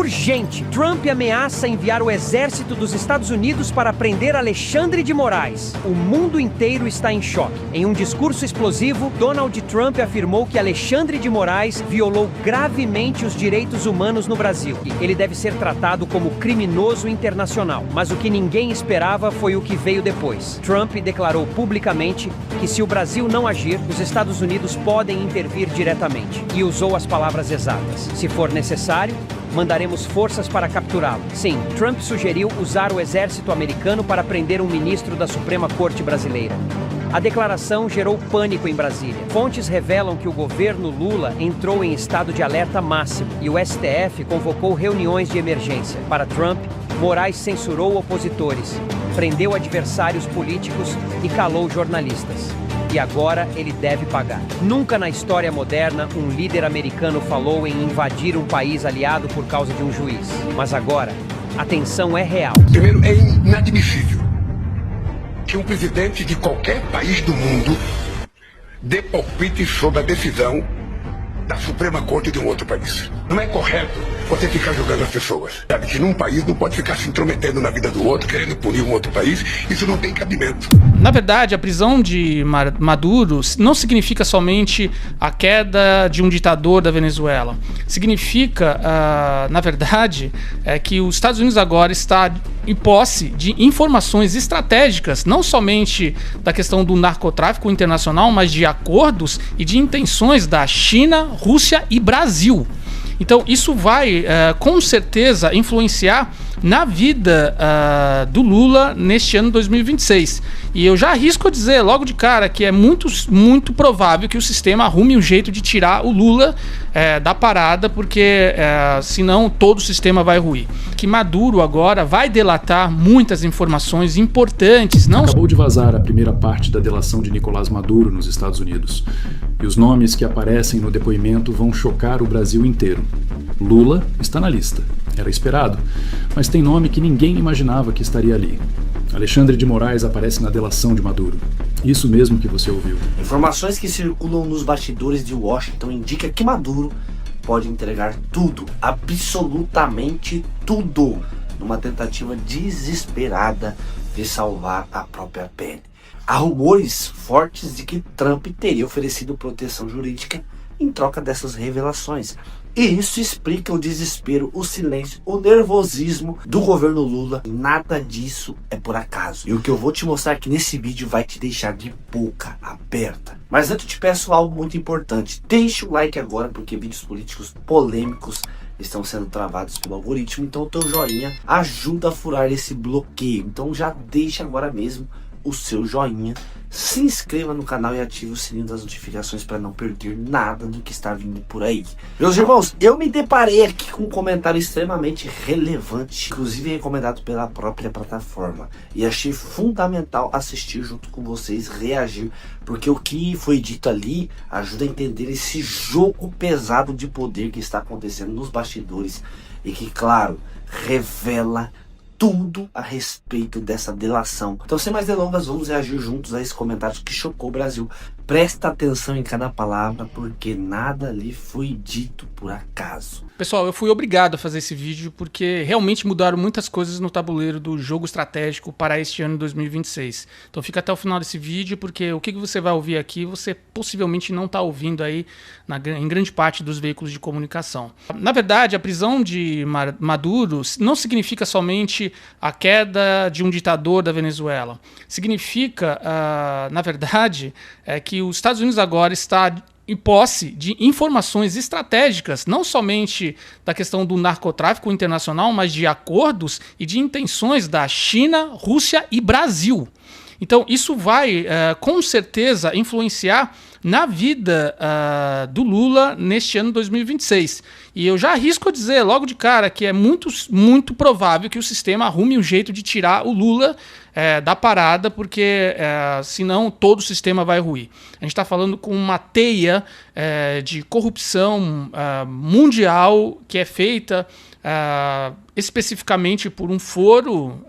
Urgente! Trump ameaça enviar o exército dos Estados Unidos para prender Alexandre de Moraes. O mundo inteiro está em choque. Em um discurso explosivo, Donald Trump afirmou que Alexandre de Moraes violou gravemente os direitos humanos no Brasil. Ele deve ser tratado como criminoso internacional. Mas o que ninguém esperava foi o que veio depois. Trump declarou publicamente que se o Brasil não agir, os Estados Unidos podem intervir diretamente. E usou as palavras exatas. Se for necessário, mandaremos forças para capturá-lo. Sim, Trump sugeriu usar o exército americano para prender um ministro da Suprema Corte brasileira. A declaração gerou pânico em Brasília. Fontes revelam que o governo Lula entrou em estado de alerta máximo e o STF convocou reuniões de emergência. Para Trump, Moraes censurou opositores, prendeu adversários políticos e calou jornalistas. E agora ele deve pagar. Nunca na história moderna um líder americano falou em invadir um país aliado por causa de um juiz. Mas agora, a tensão é real. Primeiro, é inadmissível que um presidente de qualquer país do mundo dê palpite sobre a decisão da Suprema Corte de um outro país. Não é correto você ficar julgando as pessoas. Sabe que num país não pode ficar se intrometendo na vida do outro, querendo punir um outro país. Isso não tem cabimento. Na verdade, a prisão de Maduro não significa somente a queda de um ditador da Venezuela. Significa, na verdade, que os Estados Unidos agora está em posse de informações estratégicas, não somente da questão do narcotráfico internacional, mas de acordos e de intenções da China, Rússia e Brasil. Então isso vai, com certeza, influenciar na vida do Lula neste ano 2026. E eu já arrisco a dizer logo de cara que é muito provável que o sistema arrume um jeito de tirar o Lula da parada, porque senão todo o sistema vai ruir. Que Maduro agora vai delatar muitas informações importantes. Acabou de vazar a primeira parte da delação de Nicolás Maduro nos Estados Unidos. E os nomes que aparecem no depoimento vão chocar o Brasil inteiro. Lula está na lista. Era esperado. Mas tem nome que ninguém imaginava que estaria ali. Alexandre de Moraes aparece na delação de Maduro. Isso mesmo que você ouviu. Informações que circulam nos bastidores de Washington indicam que Maduro pode entregar tudo, absolutamente tudo, numa tentativa desesperada de salvar a própria pele. Há rumores fortes de que Trump teria oferecido proteção jurídica em troca dessas revelações. E isso explica o desespero, o silêncio, o nervosismo do governo Lula. Nada disso é por acaso. E o que eu vou te mostrar aqui nesse vídeo vai te deixar de boca aberta. Mas antes eu te peço algo muito importante. Deixa o like agora, porque vídeos políticos polêmicos estão sendo travados pelo algoritmo. Então o teu joinha ajuda a furar esse bloqueio. Então já deixa agora mesmo o seu joinha, se inscreva no canal e ative o sininho das notificações para não perder nada do que está vindo por aí. Meus irmãos, eu me deparei aqui com um comentário extremamente relevante, inclusive recomendado pela própria plataforma, e achei fundamental assistir junto com vocês, reagir, porque o que foi dito ali ajuda a entender esse jogo pesado de poder que está acontecendo nos bastidores e que, claro, revela tudo a respeito dessa delação. Então, sem mais delongas, vamos reagir juntos a esse comentário que chocou o Brasil. Presta atenção em cada palavra, porque nada ali foi dito por acaso. Pessoal, eu fui obrigado a fazer esse vídeo porque realmente mudaram muitas coisas no tabuleiro do jogo estratégico para este ano 2026. Então fica até o final desse vídeo, porque o que você vai ouvir aqui, você possivelmente não está ouvindo aí em grande parte dos veículos de comunicação. Na verdade, a prisão de Maduro não significa somente a queda de um ditador da Venezuela. Significa, na verdade, que os Estados Unidos agora está em posse de informações estratégicas, não somente da questão do narcotráfico internacional, mas de acordos e de intenções da China, Rússia e Brasil. Então isso vai, com certeza, influenciar na vida do Lula neste ano 2026. E eu já arrisco a dizer logo de cara que é muito provável que o sistema arrume um jeito de tirar o Lula da parada, porque senão todo o sistema vai ruir. A gente está falando com uma teia de corrupção mundial que é feita especificamente por um foro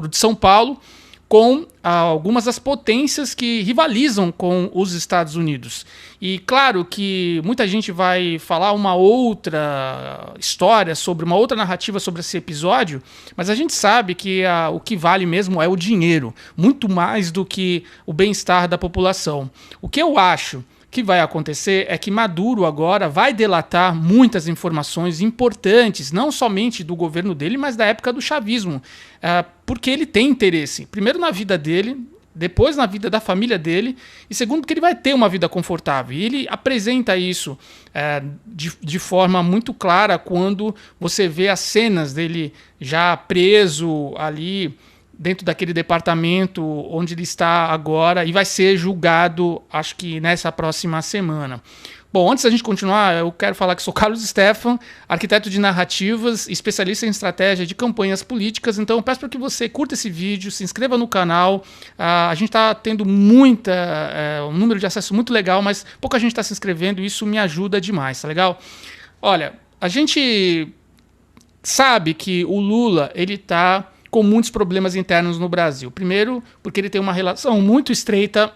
de São Paulo, com algumas das potências que rivalizam com os Estados Unidos. E claro que muita gente vai falar uma outra história, sobre uma outra narrativa sobre esse episódio, mas a gente sabe que o que vale mesmo é o dinheiro, muito mais do que o bem-estar da população. O que eu acho que vai acontecer é que Maduro agora vai delatar muitas informações importantes, não somente do governo dele, mas da época do chavismo, porque ele tem interesse, primeiro na vida dele, depois na vida da família dele, e segundo porque ele vai ter uma vida confortável. E ele apresenta isso de forma muito clara quando você vê as cenas dele já preso ali dentro daquele departamento onde ele está agora e vai ser julgado, acho que nessa próxima semana. Bom, antes da gente continuar, eu quero falar que sou Carlos Stefan, arquiteto de narrativas, especialista em estratégia de campanhas políticas, então eu peço para que você curta esse vídeo, se inscreva no canal. A gente está tendo um número de acesso muito legal, mas pouca gente está se inscrevendo e isso me ajuda demais, tá legal? Olha, a gente sabe que o Lula, ele está com muitos problemas internos no Brasil. Primeiro, porque ele tem uma relação muito estreita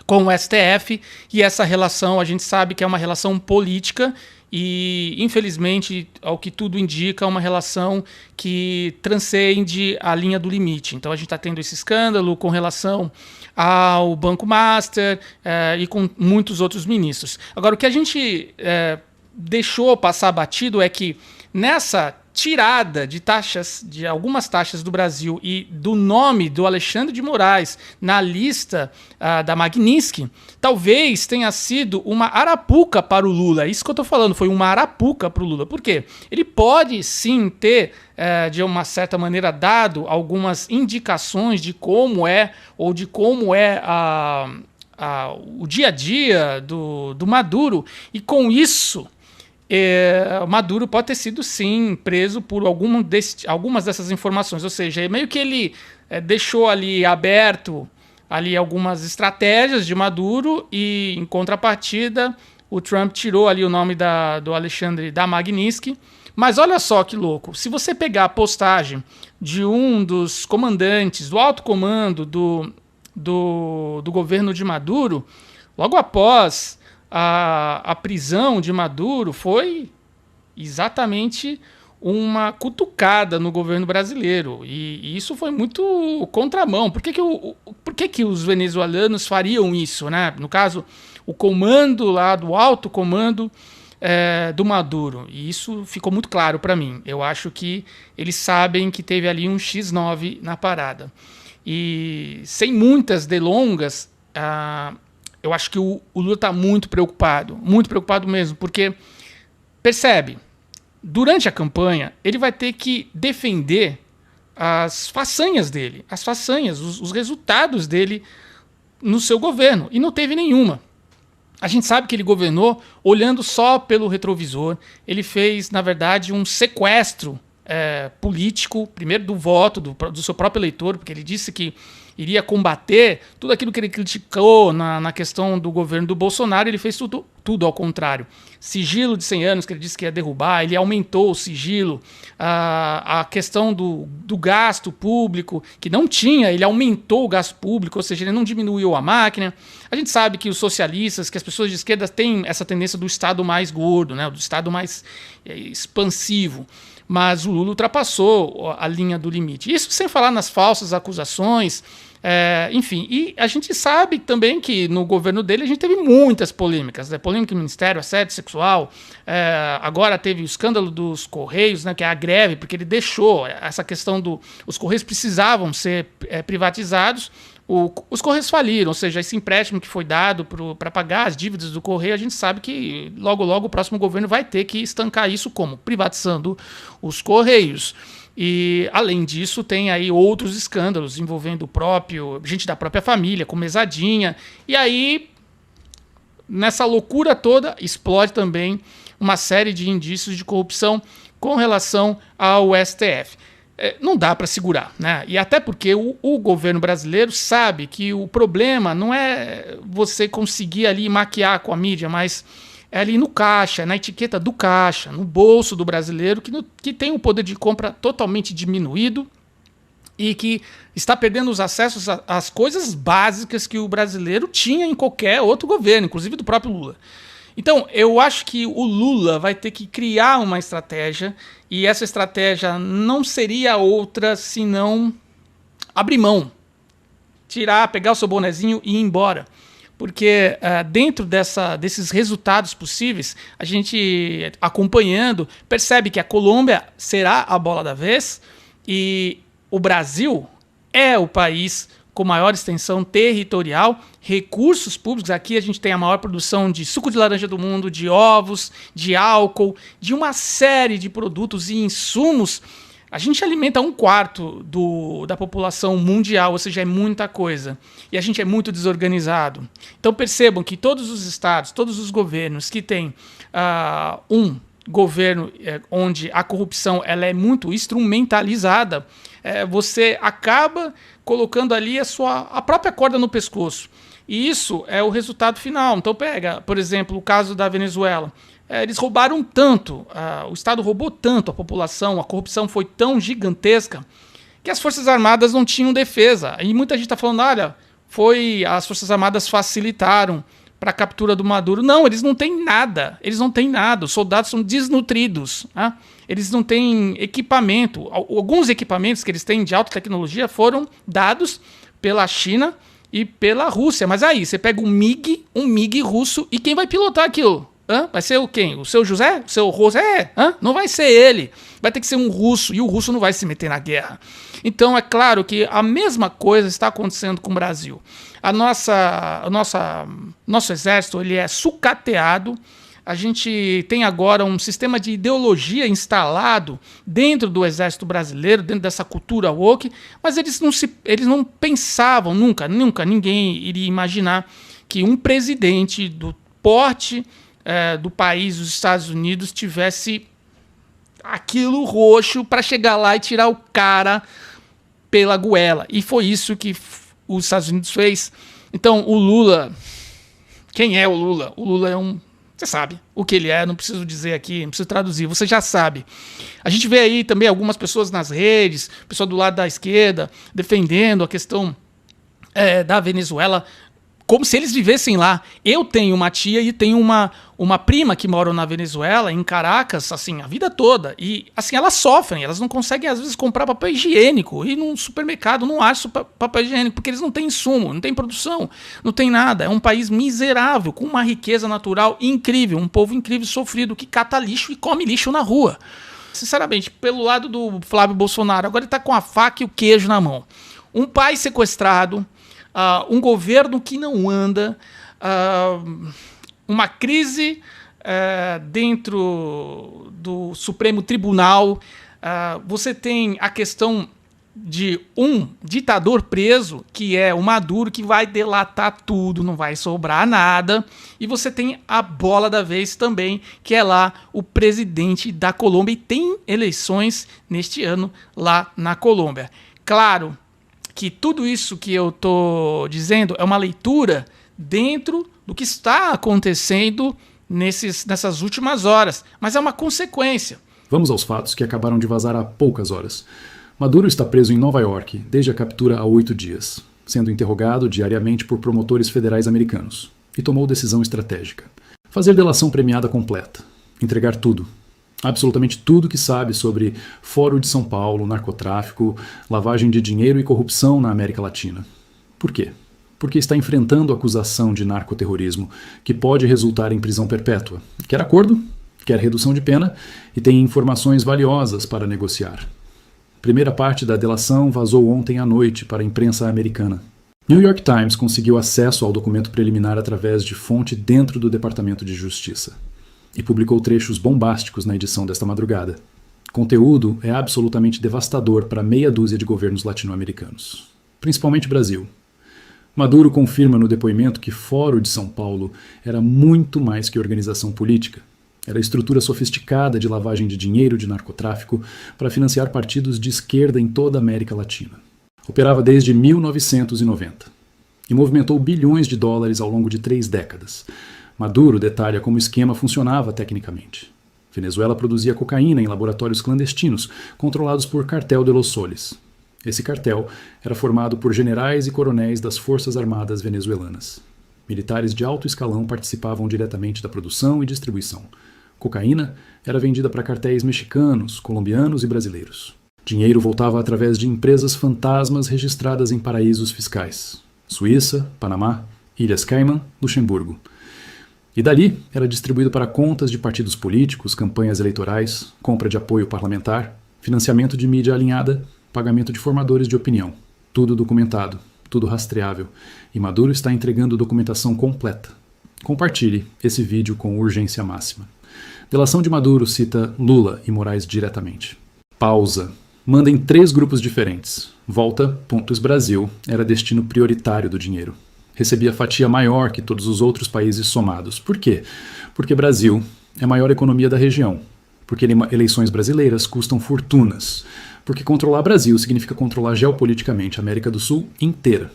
com o STF, e essa relação a gente sabe que é uma relação política e, infelizmente, ao que tudo indica, uma relação que transcende a linha do limite. Então a gente está tendo esse escândalo com relação ao Banco Master e com muitos outros ministros. Agora, o que a gente deixou passar batido é que nessa tirada de taxas, de algumas taxas do Brasil e do nome do Alexandre de Moraes na lista da Magnitsky, talvez tenha sido uma arapuca para o Lula. É isso que eu estou falando, foi uma arapuca para o Lula. Por quê? Ele pode sim ter, de uma certa maneira, dado algumas indicações de como é, ou de como é o dia a dia do Maduro, e com isso Maduro pode ter sido sim preso por algumas dessas informações, ou seja, meio que ele deixou ali aberto ali algumas estratégias de Maduro, e em contrapartida o Trump tirou ali o nome do Alexandre da Magnitsky. Mas olha só que louco, se você pegar a postagem de um dos comandantes do alto comando do governo de Maduro, logo após a prisão de Maduro, foi exatamente uma cutucada no governo brasileiro. E isso foi muito contramão. Por que os venezuelanos fariam isso, né? No caso, o comando lá do alto comando do Maduro. E isso ficou muito claro para mim. Eu acho que eles sabem que teve ali um X9 na parada. E sem muitas delongas, eu acho que o Lula está muito preocupado mesmo, porque, percebe, durante a campanha ele vai ter que defender as façanhas dele, os resultados dele no seu governo, e não teve nenhuma. A gente sabe que ele governou olhando só pelo retrovisor. Ele fez, na verdade, um sequestro político, primeiro do voto do seu próprio eleitor, porque ele disse que iria combater tudo aquilo que ele criticou na questão do governo do Bolsonaro. Ele fez tudo ao contrário. Sigilo de 100 anos, que ele disse que ia derrubar, ele aumentou o sigilo. A questão do gasto público, que não tinha, ele aumentou o gasto público, ou seja, ele não diminuiu a máquina. A gente sabe que os socialistas, que as pessoas de esquerda têm essa tendência do Estado mais gordo, né, do Estado mais expansivo. Mas o Lula ultrapassou a linha do limite. Isso sem falar nas falsas acusações, enfim. E a gente sabe também que no governo dele a gente teve muitas polêmicas, né? Polêmica no Ministério, assédio sexual, agora teve o escândalo dos Correios, né, que é a greve, porque ele deixou essa questão os Correios precisavam ser privatizados. Os Correios faliram, ou seja, esse empréstimo que foi dado para pagar as dívidas do Correio, a gente sabe que logo o próximo governo vai ter que estancar isso, como privatizando os Correios. E, além disso, tem aí outros escândalos envolvendo gente da própria família, com mesadinha. E aí, nessa loucura toda, explode também uma série de indícios de corrupção com relação ao STF. Não dá para segurar, né? E até porque o governo brasileiro sabe que o problema não é você conseguir ali maquiar com a mídia, mas é ali no caixa, na etiqueta do caixa, no bolso do brasileiro, que tem um poder de compra totalmente diminuído, e que está perdendo os acessos às coisas básicas que o brasileiro tinha em qualquer outro governo, inclusive do próprio Lula. Então, eu acho que o Lula vai ter que criar uma estratégia, e essa estratégia não seria outra senão abrir mão, pegar o seu bonezinho e ir embora. Porque dentro desses resultados possíveis, a gente, acompanhando, percebe que a Colômbia será a bola da vez e o Brasil é o país com maior extensão territorial, recursos públicos. Aqui a gente tem a maior produção de suco de laranja do mundo, de ovos, de álcool, de uma série de produtos e insumos. A gente alimenta 1/4 da população mundial, ou seja, é muita coisa. E a gente é muito desorganizado. Então percebam que todos os estados, todos os governos que têm um governo onde a corrupção ela é muito instrumentalizada, você acaba colocando ali a própria corda no pescoço. E isso é o resultado final. Então pega, por exemplo, o caso da Venezuela. Eles roubaram tanto, o Estado roubou tanto a população, a corrupção foi tão gigantesca que as Forças Armadas não tinham defesa. E muita gente está falando, olha, as Forças Armadas facilitaram para a captura do Maduro. Não, eles não têm nada, os soldados são desnutridos, né? Eles não têm equipamento. Alguns equipamentos que eles têm de alta tecnologia foram dados pela China e pela Rússia. Mas aí, você pega um MiG russo, e quem vai pilotar aquilo? Vai ser quem? O seu José? O seu José? Não vai ser ele. Vai ter que ser um russo, e o russo não vai se meter na guerra. Então é claro que a mesma coisa está acontecendo com o Brasil. Nosso exército ele é sucateado. A gente tem agora um sistema de ideologia instalado dentro do exército brasileiro, dentro dessa cultura woke, mas eles não pensavam, nunca ninguém iria imaginar que um presidente do porte do país, dos Estados Unidos, tivesse aquilo roxo para chegar lá e tirar o cara pela goela. E foi isso que os Estados Unidos fez. Então, o Lula... Quem é o Lula? O Lula é você sabe o que ele é, não preciso dizer aqui, não preciso traduzir, você já sabe. A gente vê aí também algumas pessoas nas redes, pessoal do lado da esquerda, defendendo a questão da Venezuela, como se eles vivessem lá. Eu tenho uma tia e tenho uma prima que moram na Venezuela, em Caracas, assim, a vida toda. E, assim, elas sofrem, elas não conseguem, às vezes, comprar papel higiênico. E num supermercado não acham papel higiênico, porque eles não têm insumo, não têm produção, não tem nada. É um país miserável, com uma riqueza natural incrível, um povo incrível, sofrido, que cata lixo e come lixo na rua. Sinceramente, pelo lado do Flávio Bolsonaro, agora ele tá com a faca e o queijo na mão. Um pai sequestrado, um governo que não anda, uma crise dentro do Supremo Tribunal, você tem a questão de um ditador preso, que é o Maduro, que vai delatar tudo, não vai sobrar nada, e você tem a bola da vez também, que é lá o presidente da Colômbia, e tem eleições neste ano lá na Colômbia. Claro que tudo isso que eu estou dizendo é uma leitura dentro do que está acontecendo nessas últimas horas, mas é uma consequência. Vamos aos fatos que acabaram de vazar há poucas horas. Maduro está preso em Nova York desde a captura há 8 dias, sendo interrogado diariamente por promotores federais americanos, e tomou decisão estratégica: fazer delação premiada completa, entregar tudo. Absolutamente tudo que sabe sobre Fórum de São Paulo, narcotráfico, lavagem de dinheiro e corrupção na América Latina. Por quê? Porque está enfrentando acusação de narcoterrorismo, que pode resultar em prisão perpétua. Quer acordo? Quer redução de pena? E tem informações valiosas para negociar. Primeira parte da delação vazou ontem à noite para a imprensa americana. New York Times conseguiu acesso ao documento preliminar através de fonte dentro do Departamento de Justiça e publicou trechos bombásticos na edição desta madrugada. O conteúdo é absolutamente devastador para meia dúzia de governos latino-americanos, principalmente Brasil. Maduro confirma no depoimento que Fórum de São Paulo era muito mais que organização política. Era estrutura sofisticada de lavagem de dinheiro de narcotráfico para financiar partidos de esquerda em toda a América Latina. Operava desde 1990 e movimentou bilhões de dólares ao longo de 3 décadas. Maduro detalha como o esquema funcionava tecnicamente. Venezuela produzia cocaína em laboratórios clandestinos, controlados por Cartel de los Soles. Esse cartel era formado por generais e coronéis das Forças Armadas venezuelanas. Militares de alto escalão participavam diretamente da produção e distribuição. Cocaína era vendida para cartéis mexicanos, colombianos e brasileiros. Dinheiro voltava através de empresas fantasmas registradas em paraísos fiscais: Suíça, Panamá, Ilhas Caimã, Luxemburgo. E dali era distribuído para contas de partidos políticos, campanhas eleitorais, compra de apoio parlamentar, financiamento de mídia alinhada, pagamento de formadores de opinião. Tudo documentado, tudo rastreável. E Maduro está entregando documentação completa. Compartilhe esse vídeo com urgência máxima. Delação de Maduro cita Lula e Moraes diretamente. Pausa. Manda em 3 grupos diferentes. Volta, Brasil, era destino prioritário do dinheiro. Recebia fatia maior que todos os outros países somados. Por quê? Porque Brasil é a maior economia da região. Porque eleições brasileiras custam fortunas. Porque controlar Brasil significa controlar geopoliticamente a América do Sul inteira.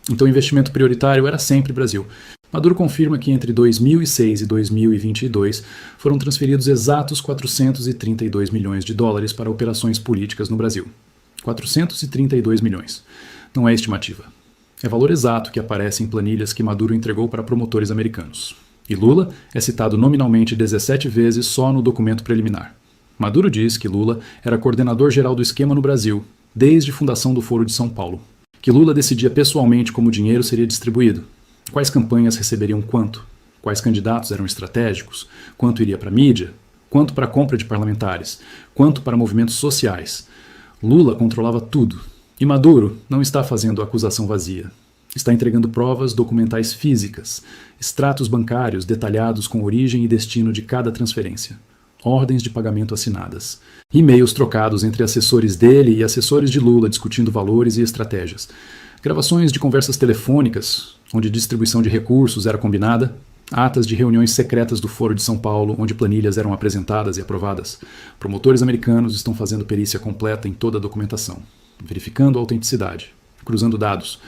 Então o investimento prioritário era sempre Brasil. Maduro confirma que entre 2006 e 2022 foram transferidos exatos 432 milhões de dólares para operações políticas no Brasil. 432 milhões. Não é estimativa. É valor exato que aparece em planilhas que Maduro entregou para promotores americanos. E Lula é citado nominalmente 17 vezes só no documento preliminar. Maduro diz que Lula era coordenador-geral do esquema no Brasil, desde a fundação do Foro de São Paulo. Que Lula decidia pessoalmente como o dinheiro seria distribuído, quais campanhas receberiam quanto, quais candidatos eram estratégicos, quanto iria para a mídia, quanto para a compra de parlamentares, quanto para movimentos sociais. Lula controlava tudo. E Maduro não está fazendo acusação vazia. Está entregando provas documentais físicas, extratos bancários detalhados com origem e destino de cada transferência, ordens de pagamento assinadas, e-mails trocados entre assessores dele e assessores de Lula discutindo valores e estratégias, gravações de conversas telefônicas, onde distribuição de recursos era combinada, atas de reuniões secretas do Foro de São Paulo, onde planilhas eram apresentadas e aprovadas. Promotores americanos estão fazendo perícia completa em toda a documentação, verificando a autenticidade, cruzando dados.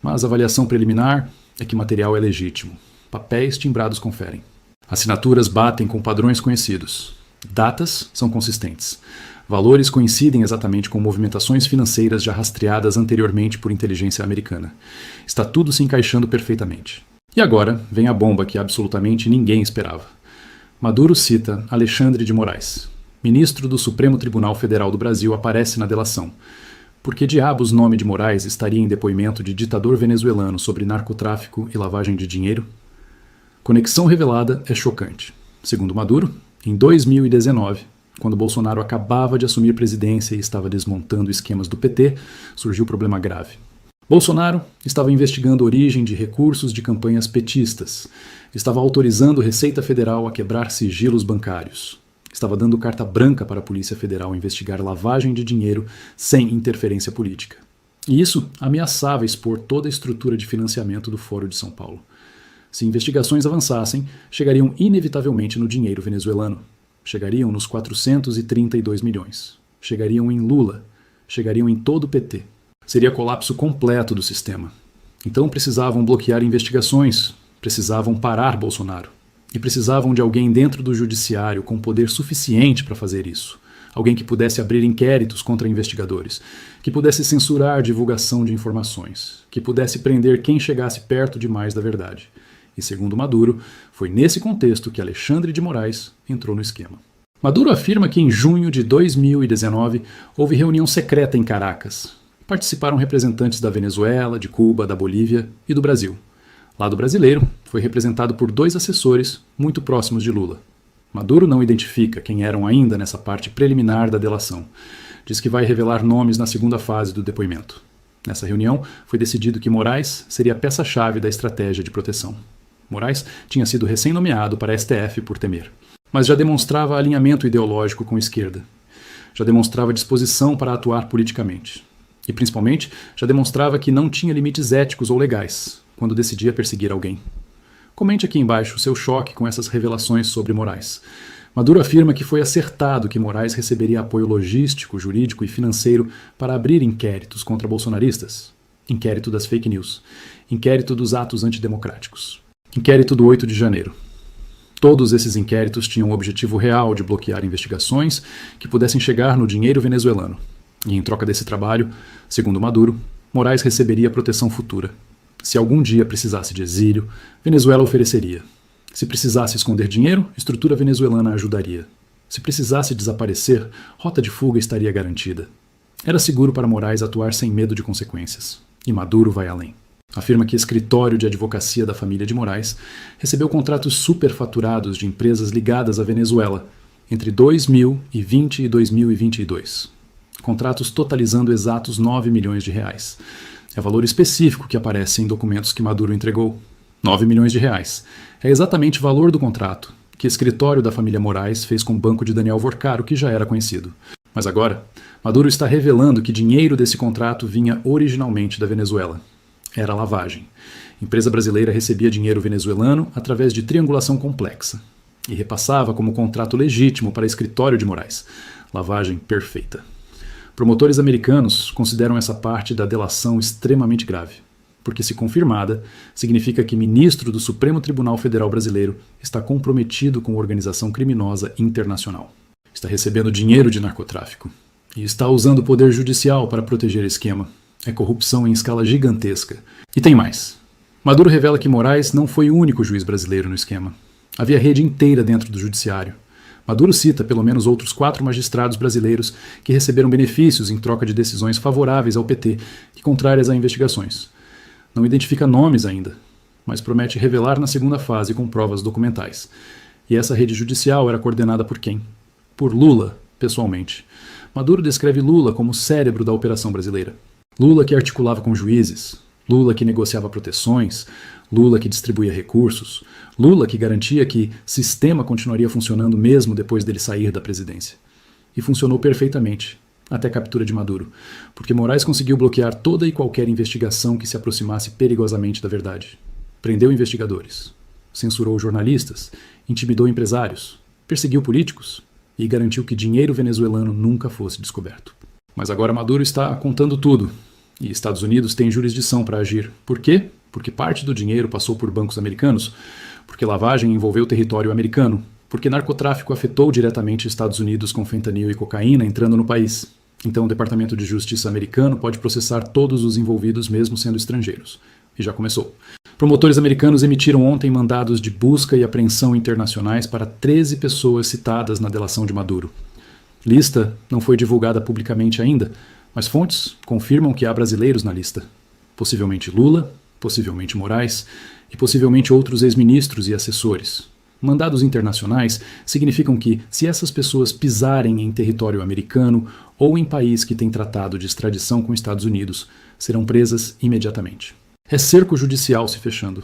Mas a avaliação preliminar é que o material é legítimo. Papéis timbrados conferem. Assinaturas batem com padrões conhecidos. Datas são consistentes. Valores coincidem exatamente com movimentações financeiras já rastreadas anteriormente por inteligência americana. Está tudo se encaixando perfeitamente. E agora vem a bomba que absolutamente ninguém esperava. Maduro cita Alexandre de Moraes. Ministro do Supremo Tribunal Federal do Brasil aparece na delação. Por que diabos nome de Moraes estaria em depoimento de ditador venezuelano sobre narcotráfico e lavagem de dinheiro? Conexão revelada é chocante. Segundo Maduro, em 2019, quando Bolsonaro acabava de assumir presidência e estava desmontando esquemas do PT, surgiu um problema grave. Bolsonaro estava investigando a origem de recursos de campanhas petistas, estava autorizando a Receita Federal a quebrar sigilos bancários, estava dando carta branca para a Polícia Federal investigar lavagem de dinheiro sem interferência política. E isso ameaçava expor toda a estrutura de financiamento do Foro de São Paulo. Se investigações avançassem, chegariam inevitavelmente no dinheiro venezuelano. Chegariam nos 432 milhões. Chegariam em Lula. Chegariam em todo o PT. Seria colapso completo do sistema. Então precisavam bloquear investigações, precisavam parar Bolsonaro. E precisavam de alguém dentro do judiciário com poder suficiente para fazer isso. Alguém que pudesse abrir inquéritos contra investigadores, que pudesse censurar a divulgação de informações, que pudesse prender quem chegasse perto demais da verdade. E segundo Maduro, foi nesse contexto que Alexandre de Moraes entrou no esquema. Maduro afirma que em junho de 2019 houve reunião secreta em Caracas. Participaram representantes da Venezuela, de Cuba, da Bolívia e do Brasil. Lado brasileiro foi representado por 2 assessores muito próximos de Lula. Maduro não identifica quem eram ainda nessa parte preliminar da delação. Diz que vai revelar nomes na segunda fase do depoimento. Nessa reunião, foi decidido que Moraes seria a peça-chave da estratégia de proteção. Moraes tinha sido recém-nomeado para a STF por Temer, mas já demonstrava alinhamento ideológico com a esquerda. Já demonstrava disposição para atuar politicamente. E, principalmente, já demonstrava que não tinha limites éticos ou legais quando decidia perseguir alguém. Comente aqui embaixo o seu choque com essas revelações sobre Moraes. Maduro afirma que foi acertado que Moraes receberia apoio logístico, jurídico e financeiro para abrir inquéritos contra bolsonaristas. Inquérito das fake news. Inquérito dos atos antidemocráticos. Inquérito do 8 de janeiro. Todos esses inquéritos tinham o objetivo real de bloquear investigações que pudessem chegar no dinheiro venezuelano. E em troca desse trabalho, segundo Maduro, Moraes receberia proteção futura. Se algum dia precisasse de exílio, Venezuela ofereceria. Se precisasse esconder dinheiro, estrutura venezuelana ajudaria. Se precisasse desaparecer, rota de fuga estaria garantida. Era seguro para Moraes atuar sem medo de consequências. E Maduro vai além. Afirma que escritório de advocacia da família de Moraes recebeu contratos superfaturados de empresas ligadas à Venezuela entre 2020 e 2022. Contratos totalizando exatos 9 milhões de reais. É valor específico que aparece em documentos que Maduro entregou. 9 milhões de reais. É exatamente o valor do contrato que o escritório da família Moraes fez com o banco de Daniel Vorcaro, que já era conhecido. Mas agora, Maduro está revelando que dinheiro desse contrato vinha originalmente da Venezuela. Era lavagem. Empresa brasileira recebia dinheiro venezuelano através de triangulação complexa e repassava como contrato legítimo para escritório de Moraes. Lavagem perfeita. Promotores americanos consideram essa parte da delação extremamente grave, porque, se confirmada, significa que ministro do Supremo Tribunal Federal Brasileiro está comprometido com organização criminosa internacional. Está recebendo dinheiro de narcotráfico e está usando o poder judicial para proteger o esquema. É corrupção em escala gigantesca. E tem mais. Maduro revela que Moraes não foi o único juiz brasileiro no esquema. Havia rede inteira dentro do judiciário. Maduro cita pelo menos outros 4 magistrados brasileiros que receberam benefícios em troca de decisões favoráveis ao PT e contrárias a investigações. Não identifica nomes ainda, mas promete revelar na segunda fase com provas documentais. E essa rede judicial era coordenada por quem? Por Lula, pessoalmente. Maduro descreve Lula como o cérebro da operação brasileira. Lula que articulava com juízes, Lula que negociava proteções, Lula que distribuía recursos, Lula que garantia que o sistema continuaria funcionando mesmo depois dele sair da presidência. E funcionou perfeitamente, até a captura de Maduro, porque Moraes conseguiu bloquear toda e qualquer investigação que se aproximasse perigosamente da verdade. Prendeu investigadores, censurou jornalistas, intimidou empresários, perseguiu políticos e garantiu que dinheiro venezuelano nunca fosse descoberto. Mas agora Maduro está contando tudo, e Estados Unidos tem jurisdição para agir. Por quê? Porque parte do dinheiro passou por bancos americanos, porque lavagem envolveu território americano, porque narcotráfico afetou diretamente Estados Unidos com fentanil e cocaína entrando no país. Então o Departamento de Justiça americano pode processar todos os envolvidos mesmo sendo estrangeiros. E já começou. Promotores americanos emitiram ontem mandados de busca e apreensão internacionais para 13 pessoas citadas na delação de Maduro. Lista não foi divulgada publicamente ainda, mas fontes confirmam que há brasileiros na lista. Possivelmente Lula, possivelmente Moraes e possivelmente outros ex-ministros e assessores. Mandados internacionais significam que, se essas pessoas pisarem em território americano ou em país que tem tratado de extradição com Estados Unidos, serão presas imediatamente. É cerco judicial se fechando.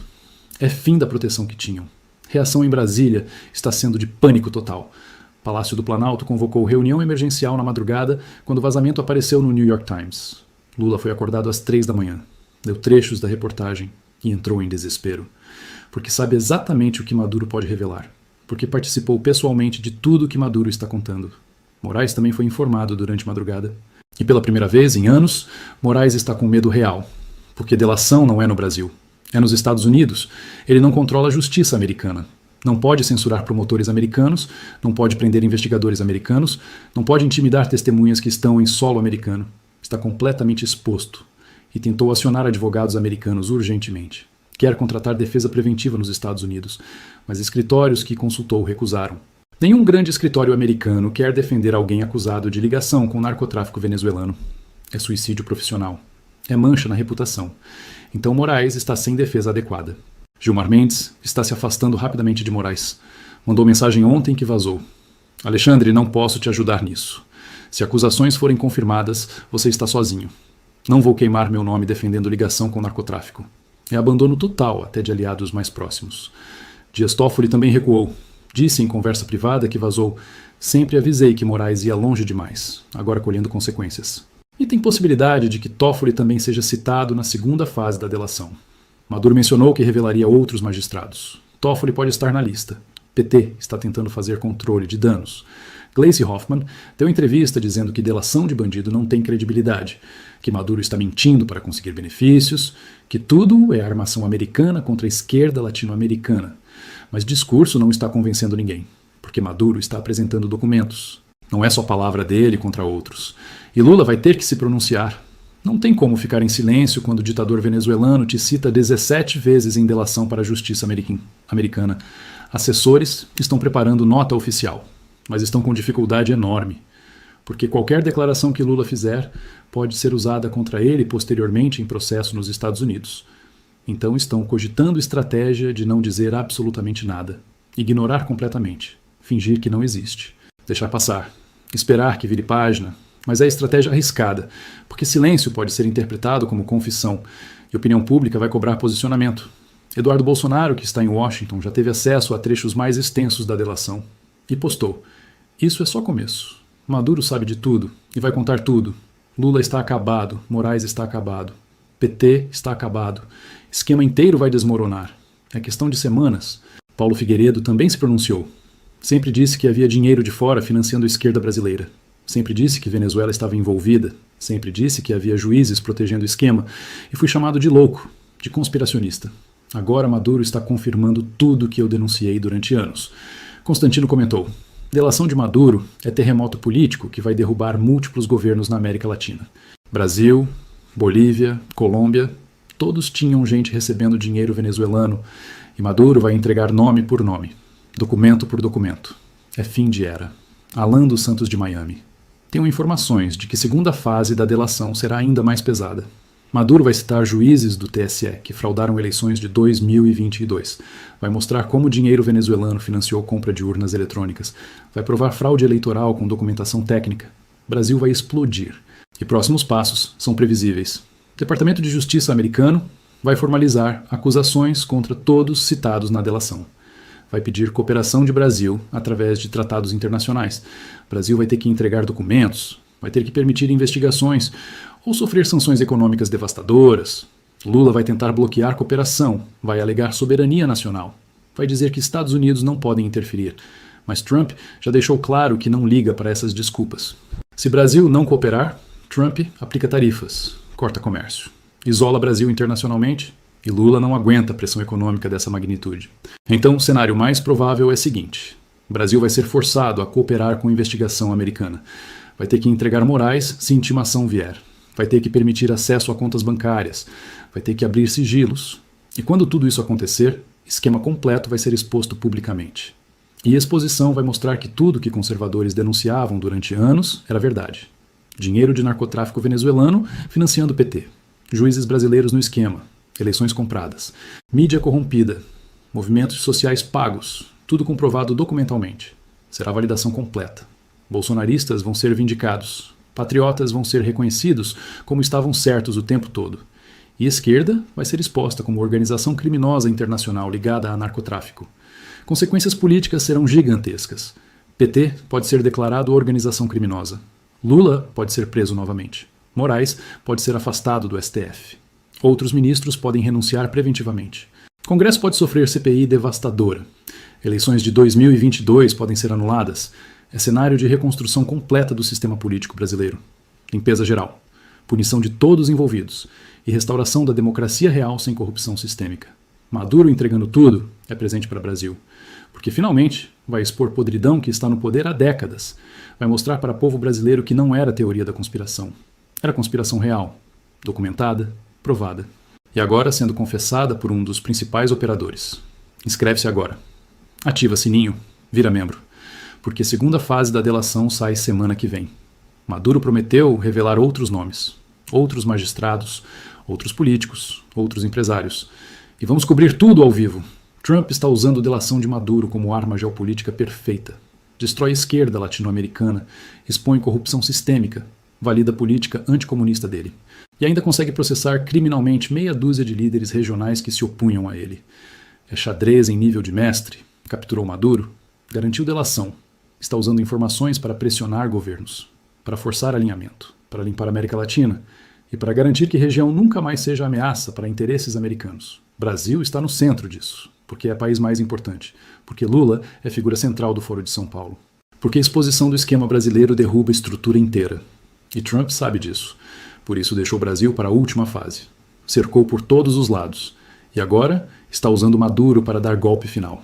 É fim da proteção que tinham. Reação em Brasília está sendo de pânico total. Palácio do Planalto convocou reunião emergencial na madrugada quando o vazamento apareceu no New York Times. Lula foi acordado às 3 da manhã, deu trechos da reportagem e entrou em desespero. Porque sabe exatamente o que Maduro pode revelar. Porque participou pessoalmente de tudo o que Maduro está contando. Moraes também foi informado durante a madrugada. E pela primeira vez em anos, Moraes está com medo real. Porque delação não é no Brasil. É nos Estados Unidos. Ele não controla a justiça americana. Não pode censurar promotores americanos, não pode prender investigadores americanos, não pode intimidar testemunhas que estão em solo americano. Está completamente exposto e tentou acionar advogados americanos urgentemente. Quer contratar defesa preventiva nos Estados Unidos, mas escritórios que consultou recusaram. Nenhum grande escritório americano quer defender alguém acusado de ligação com o narcotráfico venezuelano. É suicídio profissional. É mancha na reputação. Então Moraes está sem defesa adequada. Gilmar Mendes está se afastando rapidamente de Moraes. Mandou mensagem ontem que vazou. Alexandre, não posso te ajudar nisso. Se acusações forem confirmadas, você está sozinho. Não vou queimar meu nome defendendo ligação com o narcotráfico. É abandono total até de aliados mais próximos. Dias Toffoli também recuou. Disse em conversa privada que vazou: sempre avisei que Moraes ia longe demais, agora colhendo consequências. E tem possibilidade de que Toffoli também seja citado na segunda fase da delação. Maduro mencionou que revelaria outros magistrados. Toffoli pode estar na lista. PT está tentando fazer controle de danos. Gleisi Hoffmann deu entrevista dizendo que delação de bandido não tem credibilidade, que Maduro está mentindo para conseguir benefícios, que tudo é armação americana contra a esquerda latino-americana. Mas discurso não está convencendo ninguém, porque Maduro está apresentando documentos. Não é só palavra dele contra outros. E Lula vai ter que se pronunciar. Não tem como ficar em silêncio quando o ditador venezuelano te cita 17 vezes em delação para a justiça americana. Assessores estão preparando nota oficial, mas estão com dificuldade enorme, porque qualquer declaração que Lula fizer pode ser usada contra ele posteriormente em processo nos Estados Unidos. Então estão cogitando estratégia de não dizer absolutamente nada, ignorar completamente, fingir que não existe, deixar passar, esperar que vire página. Mas é estratégia arriscada, porque silêncio pode ser interpretado como confissão, e a opinião pública vai cobrar posicionamento. Eduardo Bolsonaro, que está em Washington, já teve acesso a trechos mais extensos da delação, e postou: "Isso é só começo. Maduro sabe de tudo, e vai contar tudo. Lula está acabado, Moraes está acabado, PT está acabado, esquema inteiro vai desmoronar. É questão de semanas." Paulo Figueiredo também se pronunciou. Sempre disse que havia dinheiro de fora financiando a esquerda brasileira. Sempre disse que Venezuela estava envolvida, sempre disse que havia juízes protegendo o esquema, e fui chamado de louco, de conspiracionista. Agora Maduro está confirmando tudo que eu denunciei durante anos. Constantino comentou: "Delação de Maduro é terremoto político que vai derrubar múltiplos governos na América Latina. Brasil, Bolívia, Colômbia, todos tinham gente recebendo dinheiro venezuelano, e Maduro vai entregar nome por nome, documento por documento. É fim de era." Alan dos Santos de Miami. Tenho informações de que a segunda fase da delação será ainda mais pesada. Maduro vai citar juízes do TSE que fraudaram eleições de 2022. Vai mostrar como o dinheiro venezuelano financiou compra de urnas eletrônicas. Vai provar fraude eleitoral com documentação técnica. O Brasil vai explodir. E próximos passos são previsíveis. O Departamento de Justiça americano vai formalizar acusações contra todos citados na delação. Vai pedir cooperação de Brasil através de tratados internacionais. O Brasil vai ter que entregar documentos, vai ter que permitir investigações ou sofrer sanções econômicas devastadoras. Lula vai tentar bloquear cooperação, vai alegar soberania nacional, vai dizer que Estados Unidos não podem interferir. Mas Trump já deixou claro que não liga para essas desculpas. Se Brasil não cooperar, Trump aplica tarifas, corta comércio, isola Brasil internacionalmente. E Lula não aguenta a pressão econômica dessa magnitude. Então, o cenário mais provável é o seguinte: o Brasil vai ser forçado a cooperar com a investigação americana. Vai ter que entregar Moraes se intimação vier. Vai ter que permitir acesso a contas bancárias. Vai ter que abrir sigilos. E quando tudo isso acontecer, esquema completo vai ser exposto publicamente. E a exposição vai mostrar que tudo que conservadores denunciavam durante anos era verdade. Dinheiro de narcotráfico venezuelano financiando o PT. Juízes brasileiros no esquema. Eleições compradas, mídia corrompida, movimentos sociais pagos, tudo comprovado documentalmente. Será validação completa. Bolsonaristas vão ser vindicados, patriotas vão ser reconhecidos como estavam certos o tempo todo. E a esquerda vai ser exposta como organização criminosa internacional ligada a narcotráfico. Consequências políticas serão gigantescas. PT pode ser declarado organização criminosa. Lula pode ser preso novamente. Moraes pode ser afastado do STF. Outros ministros podem renunciar preventivamente. O Congresso pode sofrer CPI devastadora. Eleições de 2022 podem ser anuladas. É cenário de reconstrução completa do sistema político brasileiro. Limpeza geral, punição de todos os envolvidos e restauração da democracia real sem corrupção sistêmica. Maduro entregando tudo é presente para o Brasil, porque finalmente vai expor podridão que está no poder há décadas. Vai mostrar para o povo brasileiro que não era teoria da conspiração. Era conspiração real, documentada, provada. E agora sendo confessada por um dos principais operadores. Inscreve-se agora. Ativa sininho, vira membro. Porque a segunda fase da delação sai semana que vem. Maduro prometeu revelar outros nomes, outros magistrados, outros políticos, outros empresários. E vamos cobrir tudo ao vivo. Trump está usando a delação de Maduro como arma geopolítica perfeita. Destrói a esquerda latino-americana, expõe corrupção sistêmica, valida a política anticomunista dele. E ainda consegue processar criminalmente meia dúzia de líderes regionais que se opunham a ele. É xadrez em nível de mestre, capturou Maduro, garantiu delação, está usando informações para pressionar governos, para forçar alinhamento, para limpar a América Latina e para garantir que a região nunca mais seja ameaça para interesses americanos. Brasil está no centro disso, porque é o país mais importante, porque Lula é figura central do Foro de São Paulo, porque a exposição do esquema brasileiro derruba a estrutura inteira. E Trump sabe disso. Por isso deixou o Brasil para a última fase. Cercou por todos os lados. E agora está usando Maduro para dar golpe final.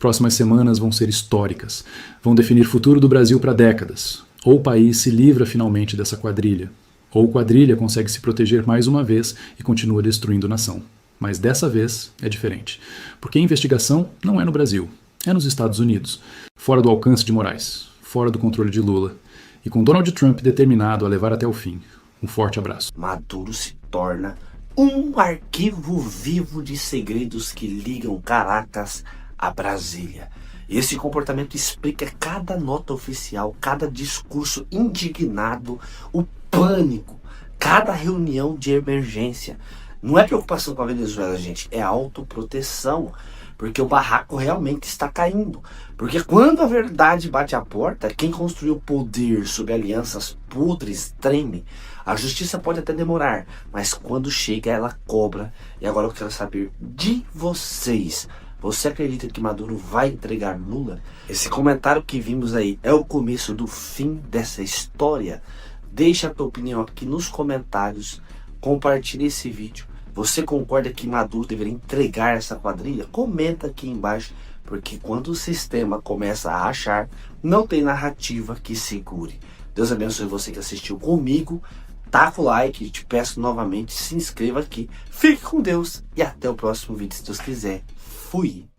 Próximas semanas vão ser históricas. Vão definir o futuro do Brasil para décadas. Ou o país se livra finalmente dessa quadrilha, ou quadrilha consegue se proteger mais uma vez e continua destruindo a nação. Mas dessa vez é diferente. Porque a investigação não é no Brasil, é nos Estados Unidos. Fora do alcance de Moraes, fora do controle de Lula. E com Donald Trump determinado a levar até o fim. Um forte abraço. Maduro se torna um arquivo vivo de segredos que ligam Caracas a Brasília. Esse comportamento explica cada nota oficial, cada discurso indignado, o pânico, cada reunião de emergência. Não é preocupação com a Venezuela, gente, é autoproteção. Porque o barraco realmente está caindo. Porque quando a verdade bate à porta, quem construiu poder sob alianças podres treme. A justiça pode até demorar, mas quando chega ela cobra. E agora eu quero saber de vocês. Você acredita que Maduro vai entregar Lula? Esse comentário que vimos aí é o começo do fim dessa história? Deixa a tua opinião aqui nos comentários. Compartilhe esse vídeo. Você concorda que Maduro deveria entregar essa quadrilha? Comenta aqui embaixo, porque quando o sistema começa a achar, não tem narrativa que segure. Deus abençoe você que assistiu comigo. Taca o like, te peço novamente, se inscreva aqui. Fique com Deus e até o próximo vídeo, se Deus quiser. Fui!